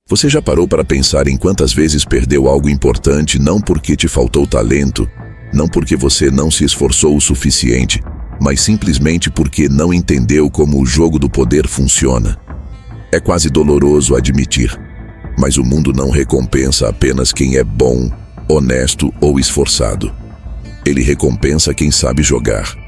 Você já parou para pensar em quantas vezes perdeu algo importante não porque te faltou talento, não porque você não se esforçou o suficiente, mas simplesmente porque não entendeu como o jogo do poder funciona? É quase doloroso admitir, mas o mundo não recompensa apenas quem é bom, honesto ou esforçado. Ele recompensa quem sabe jogar.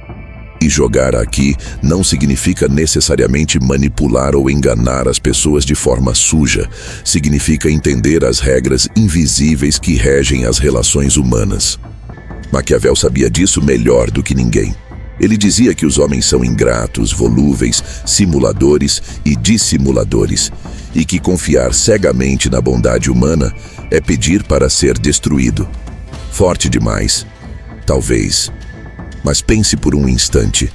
E jogar aqui não significa necessariamente manipular ou enganar as pessoas de forma suja. Significa entender as regras invisíveis que regem as relações humanas. Maquiavel sabia disso melhor do que ninguém. Ele dizia que os homens são ingratos, volúveis, simuladores e dissimuladores, e que confiar cegamente na bondade humana é pedir para ser destruído. Forte demais? Talvez. Mas pense por um instante.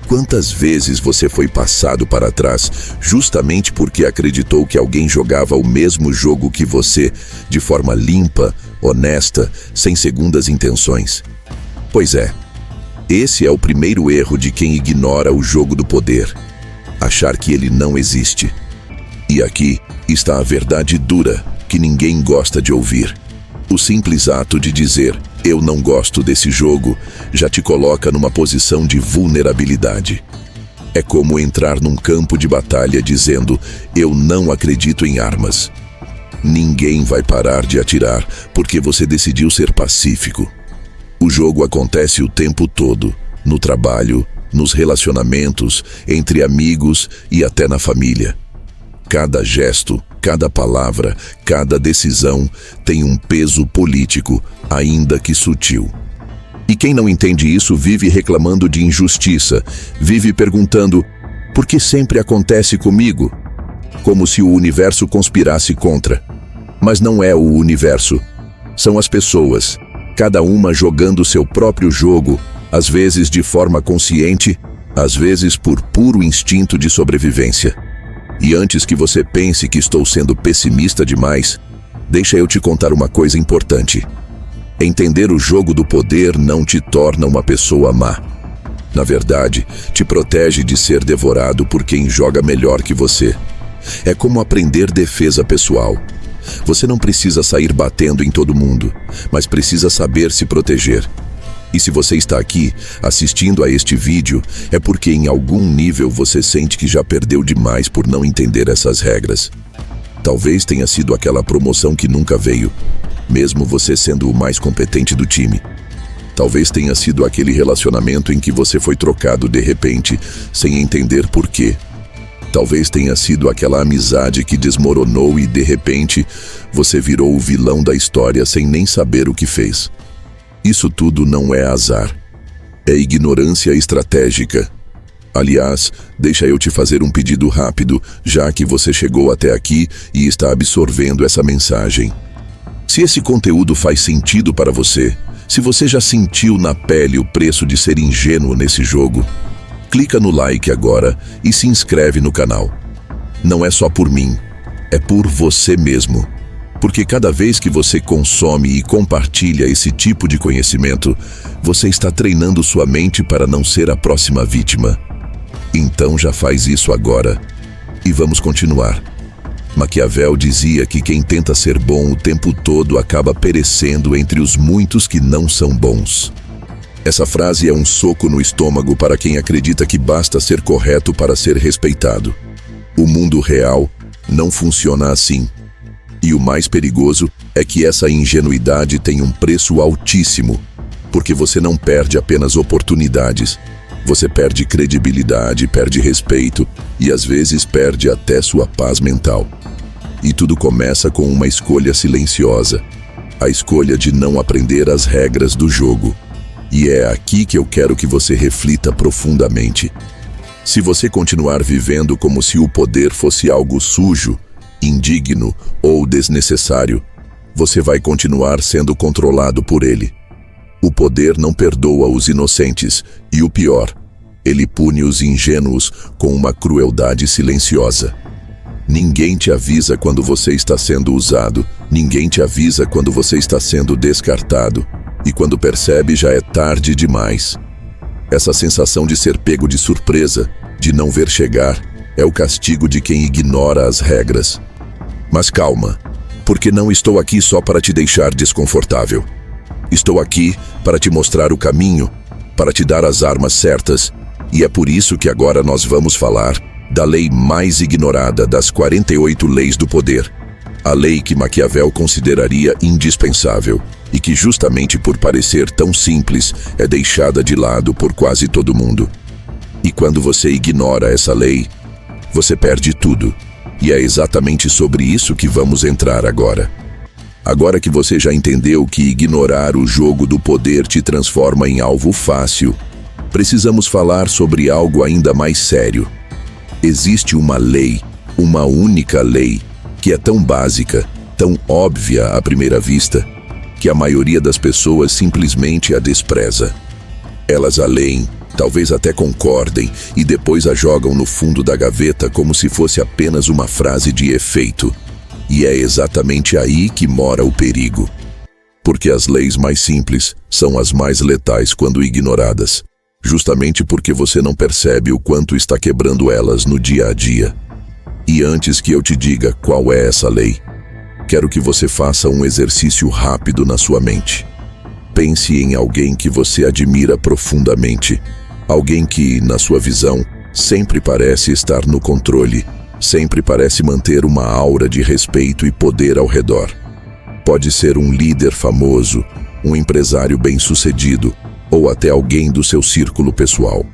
Quantas vezes você foi passado para trás justamente porque acreditou que alguém jogava o mesmo jogo que você, de forma limpa, honesta, sem segundas intenções? Pois é, esse é o primeiro erro de quem ignora o jogo do poder: achar que ele não existe. E aqui está a verdade dura que ninguém gosta de ouvir. O simples ato de dizer "eu não gosto desse jogo" já te coloca numa posição de vulnerabilidade. É como entrar num campo de batalha dizendo "eu não acredito em armas". Ninguém vai parar de atirar porque você decidiu ser pacífico. O jogo acontece o tempo todo, no trabalho, nos relacionamentos, entre amigos e até na família. Cada gesto, cada palavra, cada decisão tem um peso político, ainda que sutil. E quem não entende isso vive reclamando de injustiça, vive perguntando "por que sempre acontece comigo?", como se o universo conspirasse contra. Mas não é o universo, são as pessoas, cada uma jogando seu próprio jogo, às vezes de forma consciente, às vezes por puro instinto de sobrevivência. E antes que você pense que estou sendo pessimista demais, deixa eu te contar uma coisa importante. Entender o jogo do poder não te torna uma pessoa má. Na verdade, te protege de ser devorado por quem joga melhor que você. É como aprender defesa pessoal. Você não precisa sair batendo em todo mundo, mas precisa saber se proteger. E se você está aqui, assistindo a este vídeo, é porque em algum nível você sente que já perdeu demais por não entender essas regras. Talvez tenha sido aquela promoção que nunca veio, mesmo você sendo o mais competente do time. Talvez tenha sido aquele relacionamento em que você foi trocado de repente, sem entender por quê. Talvez tenha sido aquela amizade que desmoronou e, de repente, você virou o vilão da história sem nem saber o que fez. Isso tudo não é azar. É ignorância estratégica. Aliás, deixa eu te fazer um pedido rápido, já que você chegou até aqui e está absorvendo essa mensagem. Se esse conteúdo faz sentido para você, se você já sentiu na pele o preço de ser ingênuo nesse jogo, clica no like agora e se inscreve no canal. Não é só por mim, é por você mesmo. Porque cada vez que você consome e compartilha esse tipo de conhecimento, você está treinando sua mente para não ser a próxima vítima. Então já faz isso agora. E vamos continuar. Maquiavel dizia que quem tenta ser bom o tempo todo acaba perecendo entre os muitos que não são bons. Essa frase é um soco no estômago para quem acredita que basta ser correto para ser respeitado. O mundo real não funciona assim. E o mais perigoso é que essa ingenuidade tem um preço altíssimo, porque você não perde apenas oportunidades, você perde credibilidade, perde respeito e às vezes perde até sua paz mental. E tudo começa com uma escolha silenciosa, a escolha de não aprender as regras do jogo. E é aqui que eu quero que você reflita profundamente. Se você continuar vivendo como se o poder fosse algo sujo, indigno ou desnecessário, você vai continuar sendo controlado por ele. O poder não perdoa os inocentes e, o pior, ele pune os ingênuos com uma crueldade silenciosa. Ninguém te avisa quando você está sendo usado, ninguém te avisa quando você está sendo descartado, e quando percebe já é tarde demais. Essa sensação de ser pego de surpresa, de não ver chegar, é o castigo de quem ignora as regras. Mas calma, porque não estou aqui só para te deixar desconfortável. Estou aqui para te mostrar o caminho, para te dar as armas certas, e é por isso que agora nós vamos falar da lei mais ignorada das 48 leis do poder. A lei que Maquiavel consideraria indispensável e que, justamente por parecer tão simples, é deixada de lado por quase todo mundo. E quando você ignora essa lei, você perde tudo. E é exatamente sobre isso que vamos entrar agora. Agora que você já entendeu que ignorar o jogo do poder te transforma em alvo fácil, precisamos falar sobre algo ainda mais sério. Existe uma lei, uma única lei, que é tão básica, tão óbvia à primeira vista, que a maioria das pessoas simplesmente a despreza. Elas a leem, talvez até concordem, e depois a jogam no fundo da gaveta como se fosse apenas uma frase de efeito. E é exatamente aí que mora o perigo. Porque as leis mais simples são as mais letais quando ignoradas, justamente porque você não percebe o quanto está quebrando elas no dia a dia. E antes que eu te diga qual é essa lei, quero que você faça um exercício rápido na sua mente. Pense em alguém que você admira profundamente, alguém que, na sua visão, sempre parece estar no controle, sempre parece manter uma aura de respeito e poder ao redor. Pode ser um líder famoso, um empresário bem-sucedido, ou até alguém do seu círculo pessoal.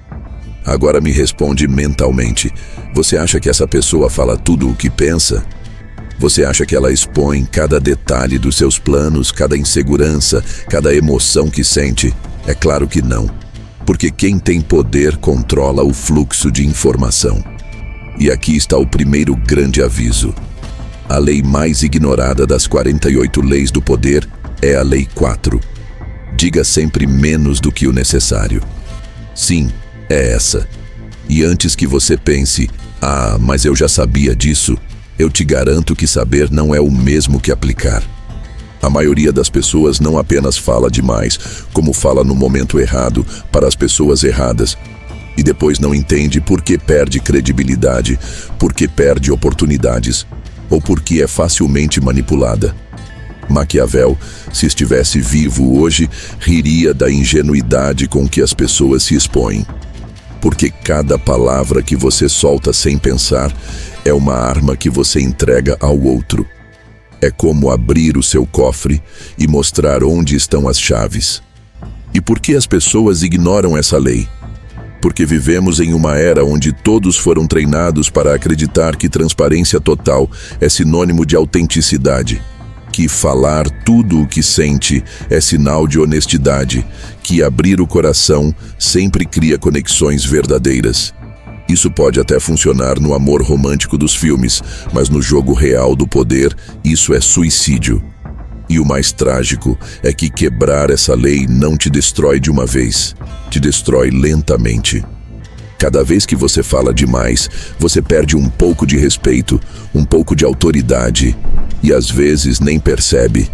Agora me responde mentalmente. Você acha que essa pessoa fala tudo o que pensa? Você acha que ela expõe cada detalhe dos seus planos, cada insegurança, cada emoção que sente? É claro que não. Porque quem tem poder controla o fluxo de informação. E aqui está o primeiro grande aviso. A lei mais ignorada das 48 leis do poder é a Lei 4. Diga sempre menos do que o necessário. Sim, é essa. E antes que você pense, mas eu já sabia disso, eu te garanto que saber não é o mesmo que aplicar. A maioria das pessoas não apenas fala demais, como fala no momento errado, para as pessoas erradas, e depois não entende por que perde credibilidade, por que perde oportunidades, ou por que é facilmente manipulada. Maquiavel, se estivesse vivo hoje, riria da ingenuidade com que as pessoas se expõem. Porque cada palavra que você solta sem pensar é uma arma que você entrega ao outro. É como abrir o seu cofre e mostrar onde estão as chaves. E por que as pessoas ignoram essa lei? Porque vivemos em uma era onde todos foram treinados para acreditar que transparência total é sinônimo de autenticidade, que falar tudo o que sente é sinal de honestidade, que abrir o coração sempre cria conexões verdadeiras. Isso pode até funcionar no amor romântico dos filmes, mas no jogo real do poder, isso é suicídio. E o mais trágico é que quebrar essa lei não te destrói de uma vez, te destrói lentamente. Cada vez que você fala demais, você perde um pouco de respeito, um pouco de autoridade, e às vezes nem percebe.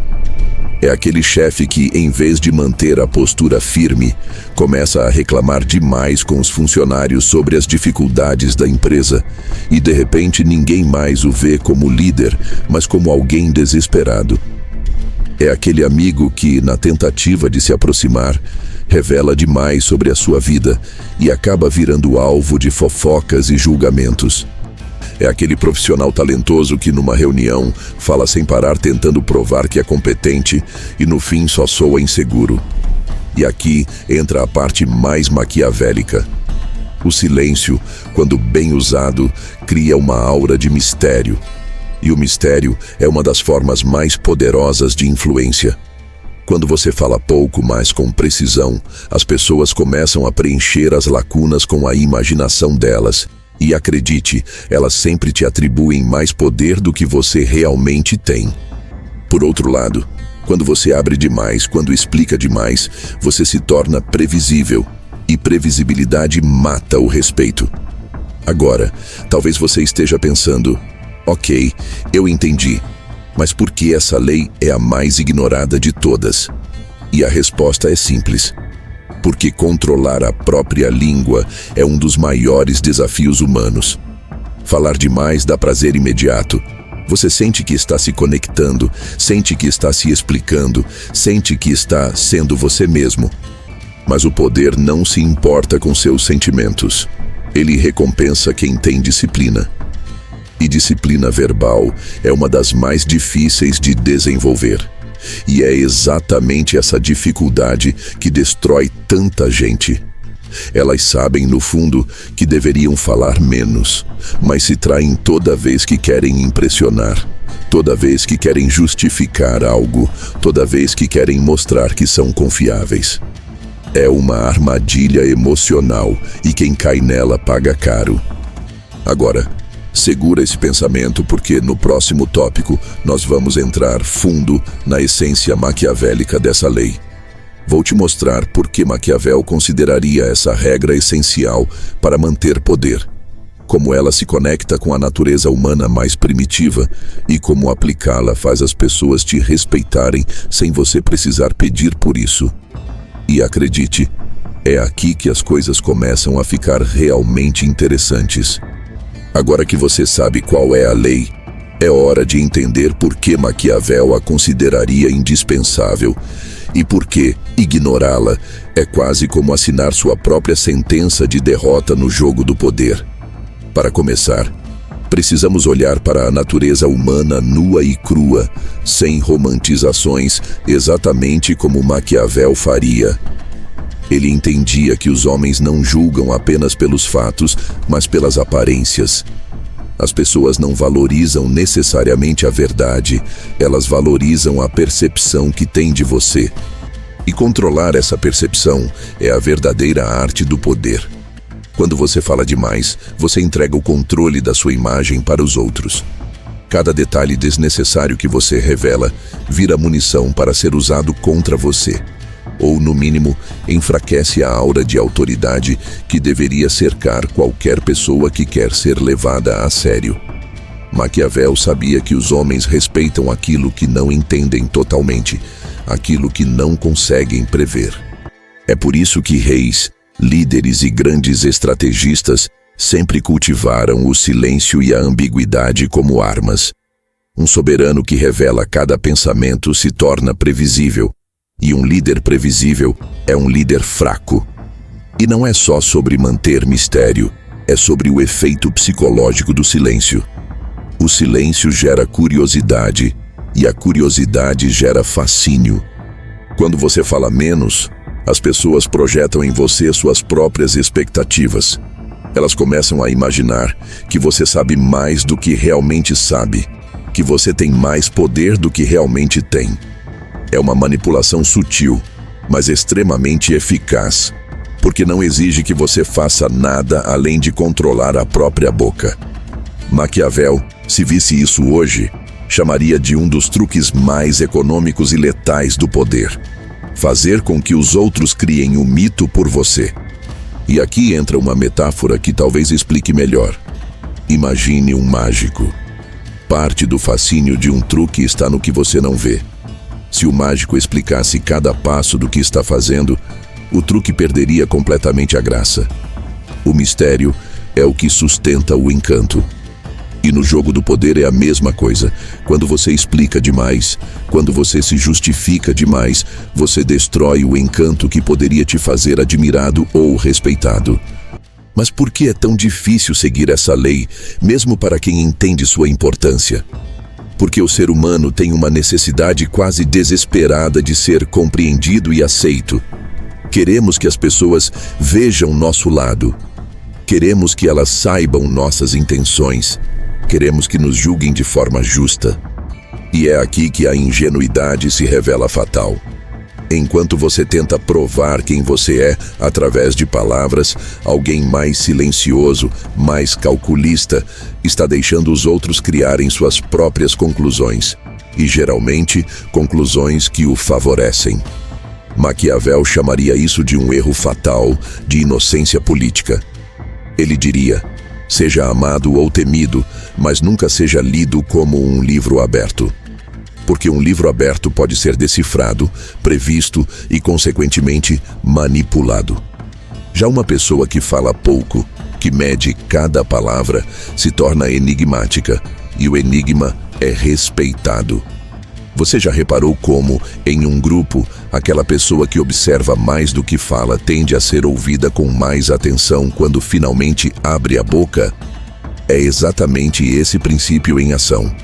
É aquele chefe que, em vez de manter a postura firme, começa a reclamar demais com os funcionários sobre as dificuldades da empresa, e de repente ninguém mais o vê como líder, mas como alguém desesperado. É aquele amigo que, na tentativa de se aproximar, revela demais sobre a sua vida e acaba virando alvo de fofocas e julgamentos. É aquele profissional talentoso que, numa reunião, fala sem parar tentando provar que é competente e, no fim, só soa inseguro. E aqui entra a parte mais maquiavélica. O silêncio, quando bem usado, cria uma aura de mistério. E o mistério é uma das formas mais poderosas de influência. Quando você fala pouco, mas com precisão, as pessoas começam a preencher as lacunas com a imaginação delas. E acredite, elas sempre te atribuem mais poder do que você realmente tem. Por outro lado, quando você abre demais, quando explica demais, você se torna previsível. E previsibilidade mata o respeito. Agora, talvez você esteja pensando, ok, eu entendi, mas por que essa lei é a mais ignorada de todas? E a resposta é simples. Porque controlar a própria língua é um dos maiores desafios humanos. Falar demais dá prazer imediato, Você sente que está se conectando, sente que está se explicando, sente que está sendo você mesmo. Mas o poder não se importa com seus sentimentos. Ele recompensa quem tem disciplina. E disciplina verbal é uma das mais difíceis de desenvolver. E é exatamente essa dificuldade que destrói tanta gente. Elas sabem, no fundo, que deveriam falar menos, mas se traem toda vez que querem impressionar, toda vez que querem justificar algo, toda vez que querem mostrar que são confiáveis. É uma armadilha emocional e quem cai nela paga caro. Agora, segura esse pensamento porque no próximo tópico nós vamos entrar fundo na essência maquiavélica dessa lei. Vou te mostrar por que Maquiavel consideraria essa regra essencial para manter poder, como ela se conecta com a natureza humana mais primitiva e como aplicá-la faz as pessoas te respeitarem sem você precisar pedir por isso. E acredite, é aqui que as coisas começam a ficar realmente interessantes. Agora que você sabe qual é a lei, é hora de entender por que Maquiavel a consideraria indispensável e por que ignorá-la é quase como assinar sua própria sentença de derrota no jogo do poder. Para começar, precisamos olhar para a natureza humana nua e crua, sem romantizações, exatamente como Maquiavel faria. Ele entendia que os homens não julgam apenas pelos fatos, mas pelas aparências. As pessoas não valorizam necessariamente a verdade, elas valorizam a percepção que têm de você. E controlar essa percepção é a verdadeira arte do poder. Quando você fala demais, você entrega o controle da sua imagem para os outros. Cada detalhe desnecessário que você revela vira munição para ser usado contra você. Ou, no mínimo, enfraquece a aura de autoridade que deveria cercar qualquer pessoa que quer ser levada a sério. Maquiavel sabia que os homens respeitam aquilo que não entendem totalmente, aquilo que não conseguem prever. É por isso que reis, líderes e grandes estrategistas sempre cultivaram o silêncio e a ambiguidade como armas. Um soberano que revela cada pensamento se torna previsível. E um líder previsível é um líder fraco. E não é só sobre manter mistério, é sobre o efeito psicológico do silêncio. O silêncio gera curiosidade, e a curiosidade gera fascínio. Quando você fala menos, as pessoas projetam em você suas próprias expectativas. Elas começam a imaginar que você sabe mais do que realmente sabe, que você tem mais poder do que realmente tem. É uma manipulação sutil, mas extremamente eficaz, porque não exige que você faça nada além de controlar a própria boca. Maquiavel, se visse isso hoje, chamaria de um dos truques mais econômicos e letais do poder: fazer com que os outros criem um mito por você. E aqui entra uma metáfora que talvez explique melhor. Imagine um mágico. Parte do fascínio de um truque está no que você não vê. Se o mágico explicasse cada passo do que está fazendo, o truque perderia completamente a graça. O mistério é o que sustenta o encanto. E no jogo do poder é a mesma coisa. Quando você explica demais, quando você se justifica demais, você destrói o encanto que poderia te fazer admirado ou respeitado. Mas por que é tão difícil seguir essa lei, mesmo para quem entende sua importância? Porque o ser humano tem uma necessidade quase desesperada de ser compreendido e aceito. Queremos que as pessoas vejam nosso lado. Queremos que elas saibam nossas intenções. Queremos que nos julguem de forma justa. E é aqui que a ingenuidade se revela fatal. Enquanto você tenta provar quem você é através de palavras, alguém mais silencioso, mais calculista, está deixando os outros criarem suas próprias conclusões. E geralmente, conclusões que o favorecem. Maquiavel chamaria isso de um erro fatal de inocência política. Ele diria: seja amado ou temido, mas nunca seja lido como um livro aberto. Porque um livro aberto pode ser decifrado, previsto e, consequentemente, manipulado. Já uma pessoa que fala pouco, que mede cada palavra, se torna enigmática, e o enigma é respeitado. Você já reparou como, em um grupo, aquela pessoa que observa mais do que fala tende a ser ouvida com mais atenção quando finalmente abre a boca? É exatamente esse princípio em ação.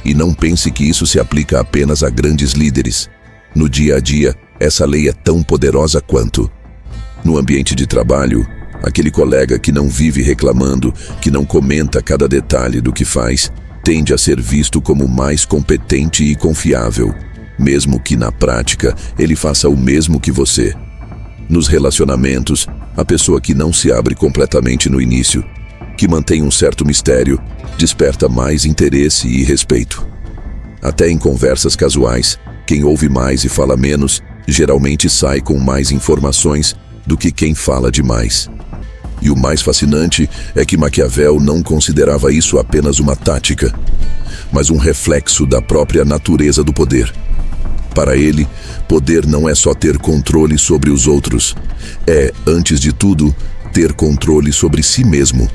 E não pense que isso se aplica apenas a grandes líderes. No dia a dia, essa lei é tão poderosa quanto. No ambiente de trabalho, aquele colega que não vive reclamando, que não comenta cada detalhe do que faz, tende a ser visto como mais competente e confiável, mesmo que na prática ele faça o mesmo que você. Nos relacionamentos, a pessoa que não se abre completamente no início, que mantém um certo mistério, desperta mais interesse e respeito. Até em conversas casuais, quem ouve mais e fala menos, geralmente sai com mais informações do que quem fala demais. E o mais fascinante é que Maquiavel não considerava isso apenas uma tática, mas um reflexo da própria natureza do poder. Para ele, poder não é só ter controle sobre os outros, é, antes de tudo, ter controle sobre si mesmo.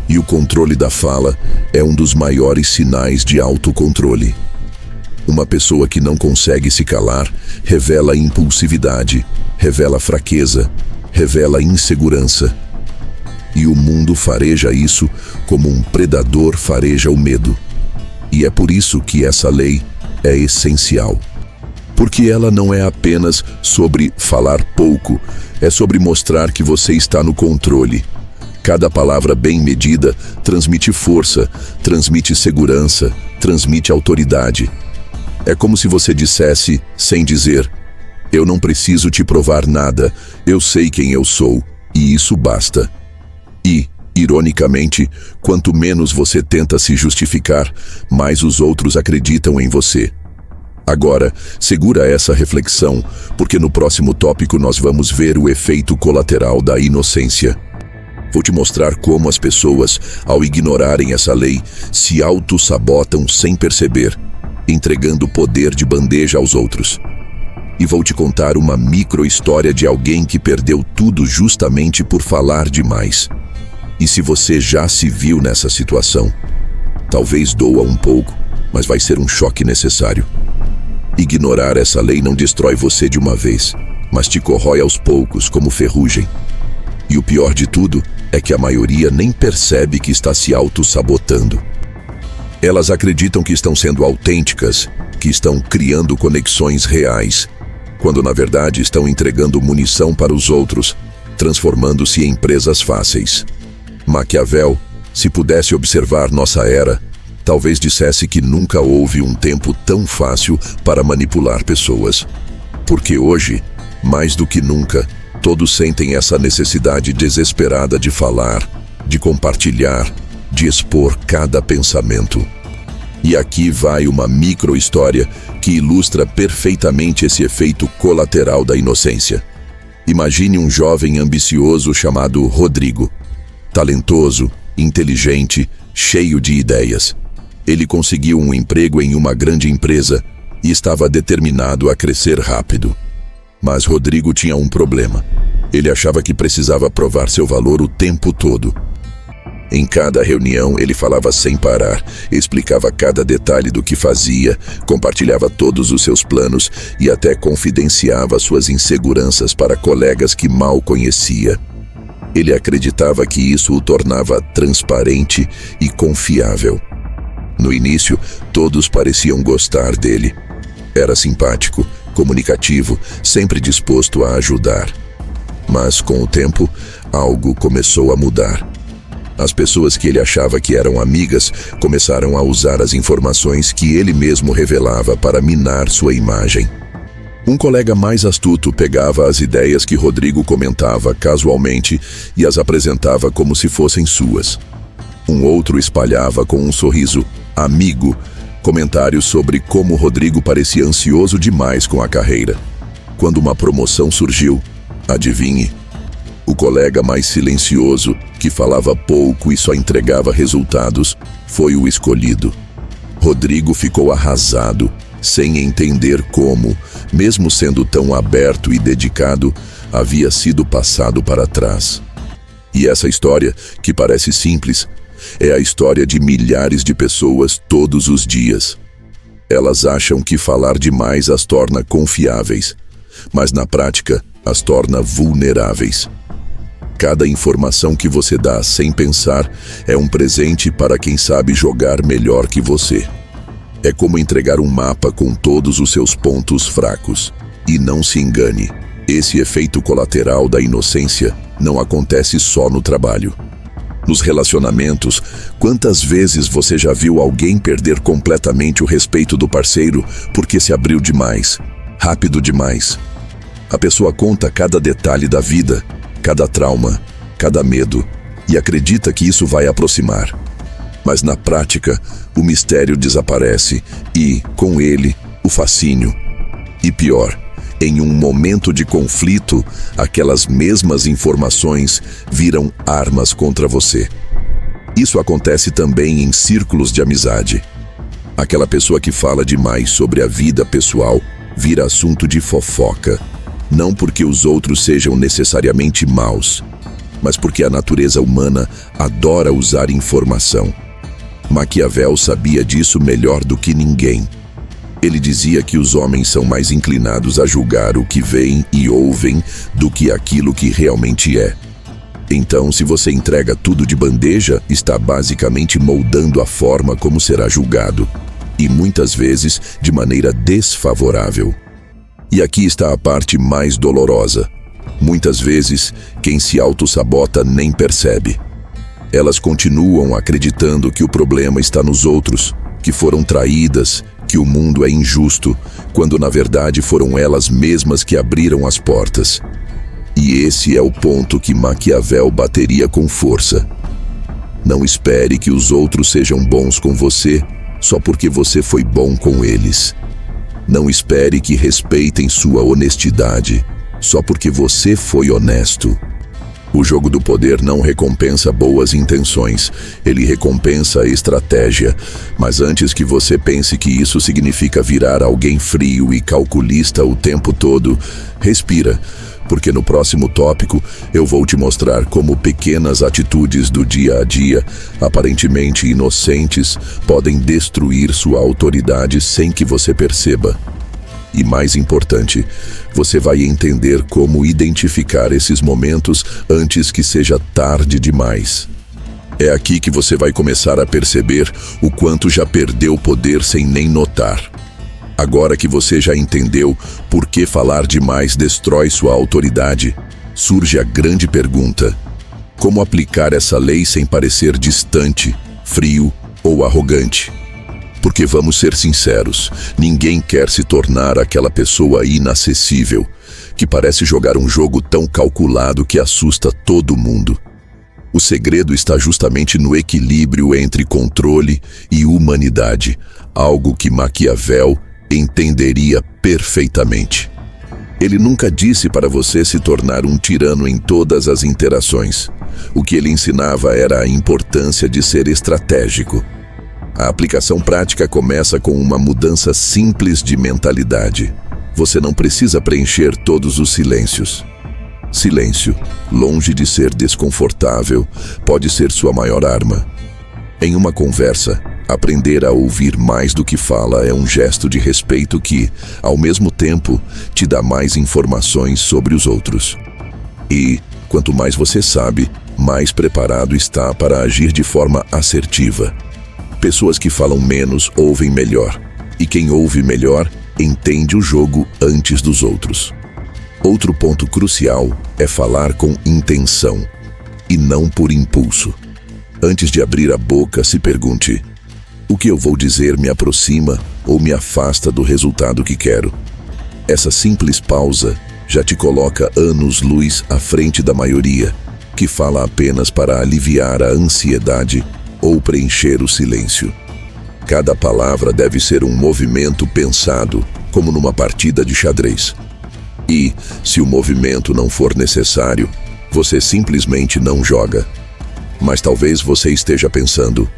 E o controle da fala é um dos maiores sinais de autocontrole. Uma pessoa que não consegue se calar revela impulsividade, revela fraqueza, revela insegurança. E o mundo fareja isso como um predador fareja o medo. E é por isso que essa lei é essencial. Porque ela não é apenas sobre falar pouco, é sobre mostrar que você está no controle. Cada palavra bem medida transmite força, transmite segurança, transmite autoridade. É como se você dissesse, sem dizer, eu não preciso te provar nada, eu sei quem eu sou, e isso basta. E, ironicamente, quanto menos você tenta se justificar, mais os outros acreditam em você. Agora, segura essa reflexão, porque no próximo tópico nós vamos ver o efeito colateral da inocência. Vou te mostrar como as pessoas, ao ignorarem essa lei, se auto-sabotam sem perceber, entregando poder de bandeja aos outros. E vou te contar uma micro-história de alguém que perdeu tudo justamente por falar demais. E se você já se viu nessa situação, talvez doa um pouco, mas vai ser um choque necessário. Ignorar essa lei não destrói você de uma vez, mas te corrói aos poucos como ferrugem. E o pior de tudo é que a maioria nem percebe que está se auto-sabotando. Elas acreditam que estão sendo autênticas, que estão criando conexões reais, quando na verdade estão entregando munição para os outros, transformando-se em presas fáceis. Maquiavel, se pudesse observar nossa era, talvez dissesse que nunca houve um tempo tão fácil para manipular pessoas. Porque hoje, mais do que nunca, todos sentem essa necessidade desesperada de falar, de compartilhar, de expor cada pensamento. E aqui vai uma micro-história que ilustra perfeitamente esse efeito colateral da inocência. Imagine um jovem ambicioso chamado Rodrigo. Talentoso, inteligente, cheio de ideias. Ele conseguiu um emprego em uma grande empresa e estava determinado a crescer rápido. Mas Rodrigo tinha um problema. Ele achava que precisava provar seu valor o tempo todo. Em cada reunião, ele falava sem parar, explicava cada detalhe do que fazia, compartilhava todos os seus planos e até confidenciava suas inseguranças para colegas que mal conhecia. Ele acreditava que isso o tornava transparente e confiável. No início, todos pareciam gostar dele. Era simpático, comunicativo, sempre disposto a ajudar. Mas, com o tempo, algo começou a mudar. As pessoas que ele achava que eram amigas começaram a usar as informações que ele mesmo revelava para minar sua imagem. Um colega mais astuto pegava as ideias que Rodrigo comentava casualmente e as apresentava como se fossem suas. Um outro espalhava com um sorriso amigo comentários sobre como Rodrigo parecia ansioso demais com a carreira. Quando uma promoção surgiu, adivinhe, o colega mais silencioso, que falava pouco e só entregava resultados, foi o escolhido. Rodrigo ficou arrasado, sem entender como, mesmo sendo tão aberto e dedicado, havia sido passado para trás. E essa história, que parece simples, é a história de milhares de pessoas todos os dias. Elas acham que falar demais as torna confiáveis, mas na prática as torna vulneráveis. Cada informação que você dá sem pensar é um presente para quem sabe jogar melhor que você. É como entregar um mapa com todos os seus pontos fracos. E não se engane, esse efeito colateral da inocência não acontece só no trabalho. Nos relacionamentos, quantas vezes você já viu alguém perder completamente o respeito do parceiro porque se abriu demais, rápido demais? A pessoa conta cada detalhe da vida, cada trauma, cada medo, e acredita que isso vai aproximar. Mas na prática, o mistério desaparece e, com ele, o fascínio. E pior, em um momento de conflito, aquelas mesmas informações viram armas contra você. Isso acontece também em círculos de amizade. Aquela pessoa que fala demais sobre a vida pessoal vira assunto de fofoca, não porque os outros sejam necessariamente maus, mas porque a natureza humana adora usar informação. Maquiavel sabia disso melhor do que ninguém. Ele dizia que os homens são mais inclinados a julgar o que veem e ouvem do que aquilo que realmente é. Então, se você entrega tudo de bandeja, está basicamente moldando a forma como será julgado, e muitas vezes de maneira desfavorável. E aqui está a parte mais dolorosa. Muitas vezes, quem se autossabota nem percebe. Elas continuam acreditando que o problema está nos outros, que foram traídas, que o mundo é injusto, quando na verdade foram elas mesmas que abriram as portas. E esse é o ponto que Maquiavel bateria com força. Não espere que os outros sejam bons com você só porque você foi bom com eles. Não espere que respeitem sua honestidade só porque você foi honesto. O jogo do poder não recompensa boas intenções, ele recompensa a estratégia. Mas antes que você pense que isso significa virar alguém frio e calculista o tempo todo, respira, porque no próximo tópico eu vou te mostrar como pequenas atitudes do dia a dia, aparentemente inocentes, podem destruir sua autoridade sem que você perceba. E mais importante, você vai entender como identificar esses momentos antes que seja tarde demais. É aqui que você vai começar a perceber o quanto já perdeu poder sem nem notar. Agora que você já entendeu por que falar demais destrói sua autoridade, surge a grande pergunta: como aplicar essa lei sem parecer distante, frio ou arrogante? Porque vamos ser sinceros, ninguém quer se tornar aquela pessoa inacessível, que parece jogar um jogo tão calculado que assusta todo mundo. O segredo está justamente no equilíbrio entre controle e humanidade, algo que Maquiavel entenderia perfeitamente. Ele nunca disse para você se tornar um tirano em todas as interações. O que ele ensinava era a importância de ser estratégico. A aplicação prática começa com uma mudança simples de mentalidade. Você não precisa preencher todos os silêncios. Silêncio, longe de ser desconfortável, pode ser sua maior arma. Em uma conversa, aprender a ouvir mais do que fala é um gesto de respeito que, ao mesmo tempo, te dá mais informações sobre os outros. E, quanto mais você sabe, mais preparado está para agir de forma assertiva. Pessoas que falam menos ouvem melhor, e quem ouve melhor entende o jogo antes dos outros. Outro ponto crucial é falar com intenção, e não por impulso. Antes de abrir a boca, se pergunte: o que eu vou dizer me aproxima ou me afasta do resultado que quero? Essa simples pausa já te coloca anos-luz à frente da maioria, que fala apenas para aliviar a ansiedade ou preencher o silêncio. Cada palavra deve ser um movimento pensado, como numa partida de xadrez. E, se o movimento não for necessário, você simplesmente não joga. Mas talvez você esteja pensando: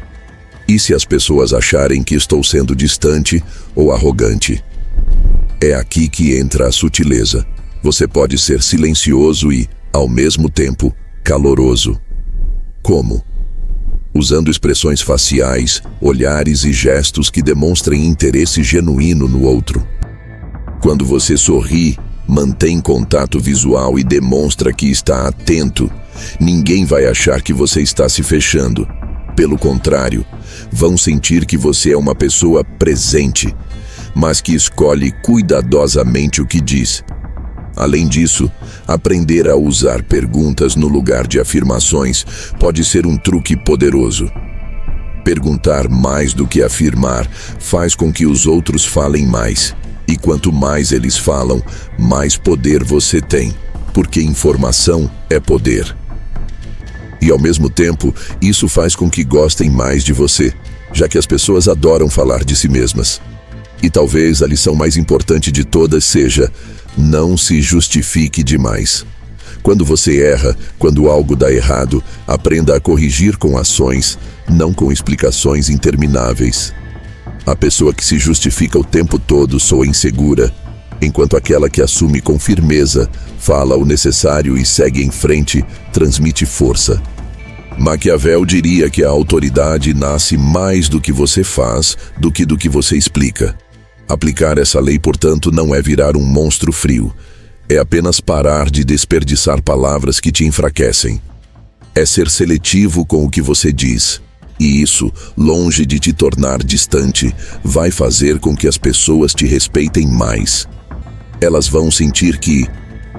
e se as pessoas acharem que estou sendo distante ou arrogante? É aqui que entra a sutileza. Você pode ser silencioso e, ao mesmo tempo, caloroso. Como? usando expressões faciais, olhares e gestos que demonstrem interesse genuíno no outro. Quando você sorri, mantém contato visual e demonstra que está atento, ninguém vai achar que você está se fechando. Pelo contrário, vão sentir que você é uma pessoa presente, mas que escolhe cuidadosamente o que diz. Além disso, aprender a usar perguntas no lugar de afirmações pode ser um truque poderoso. Perguntar mais do que afirmar faz com que os outros falem mais. E quanto mais eles falam, mais poder você tem, porque informação é poder. E ao mesmo tempo, isso faz com que gostem mais de você, já que as pessoas adoram falar de si mesmas. E talvez a lição mais importante de todas seja: não se justifique demais. Quando você erra, quando algo dá errado, aprenda a corrigir com ações, não com explicações intermináveis. A pessoa que se justifica o tempo todo soa insegura, enquanto aquela que assume com firmeza, fala o necessário e segue em frente, transmite força. Maquiavel diria que a autoridade nasce mais do que você faz do que você explica. Aplicar essa lei, portanto, não é virar um monstro frio. É apenas parar de desperdiçar palavras que te enfraquecem. É ser seletivo com o que você diz. E isso, longe de te tornar distante, vai fazer com que as pessoas te respeitem mais. Elas vão sentir que,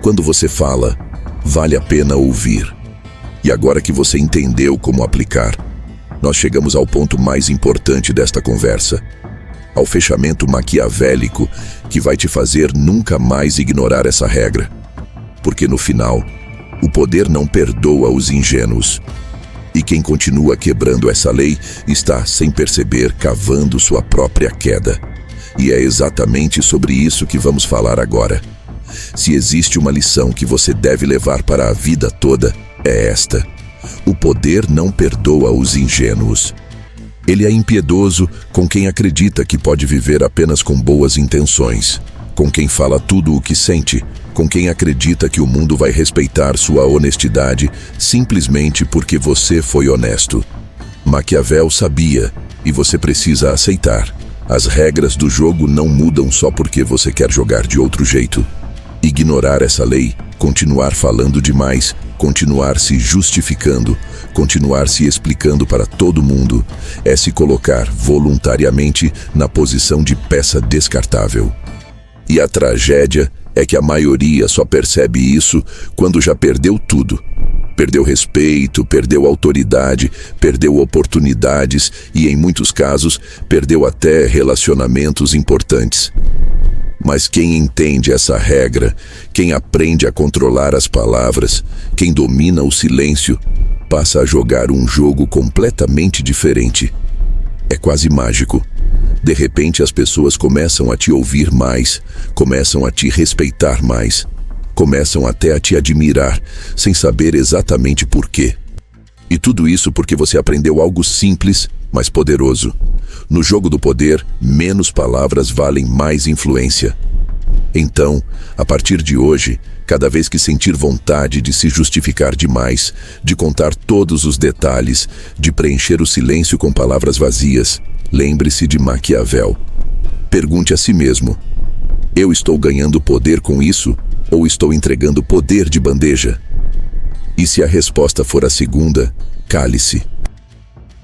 quando você fala, vale a pena ouvir. E agora que você entendeu como aplicar, nós chegamos ao ponto mais importante desta conversa, ao fechamento maquiavélico que vai te fazer nunca mais ignorar essa regra. Porque no final, o poder não perdoa os ingênuos. E quem continua quebrando essa lei está, sem perceber, cavando sua própria queda. E é exatamente sobre isso que vamos falar agora. Se existe uma lição que você deve levar para a vida toda, é esta: o poder não perdoa os ingênuos. Ele é impiedoso com quem acredita que pode viver apenas com boas intenções, com quem fala tudo o que sente, com quem acredita que o mundo vai respeitar sua honestidade simplesmente porque você foi honesto. Maquiavel sabia, e você precisa aceitar: as regras do jogo não mudam só porque você quer jogar de outro jeito. Ignorar essa lei, continuar falando demais, continuar se justificando, continuar se explicando para todo mundo, é se colocar voluntariamente na posição de peça descartável. E a tragédia é que a maioria só percebe isso quando já perdeu tudo. Perdeu respeito, perdeu autoridade, perdeu oportunidades e, em muitos casos, perdeu até relacionamentos importantes. Mas quem entende essa regra, quem aprende a controlar as palavras, quem domina o silêncio, passa a jogar um jogo completamente diferente. É quase mágico. De repente as pessoas começam a te ouvir mais, começam a te respeitar mais, começam até a te admirar, sem saber exatamente por quê. E tudo isso porque você aprendeu algo simples, mas poderoso. No jogo do poder, menos palavras valem mais influência. Então, a partir de hoje, cada vez que sentir vontade de se justificar demais, de contar todos os detalhes, de preencher o silêncio com palavras vazias, lembre-se de Maquiavel. Pergunte a si mesmo: eu estou ganhando poder com isso ou estou entregando poder de bandeja? E se a resposta for a segunda, cale-se.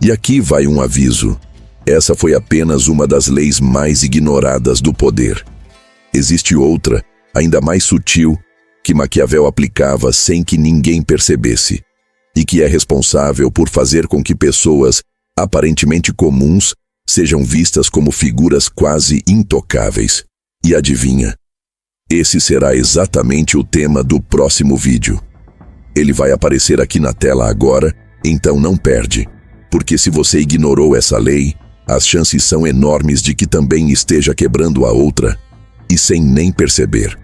E aqui vai um aviso. Essa foi apenas uma das leis mais ignoradas do poder. Existe outra, ainda mais sutil, que Maquiavel aplicava sem que ninguém percebesse, e que é responsável por fazer com que pessoas aparentemente comuns sejam vistas como figuras quase intocáveis. E adivinha? Esse será exatamente o tema do próximo vídeo. Ele vai aparecer aqui na tela agora, então não perde, porque se você ignorou essa lei, as chances são enormes de que também esteja quebrando a outra, e sem nem perceber.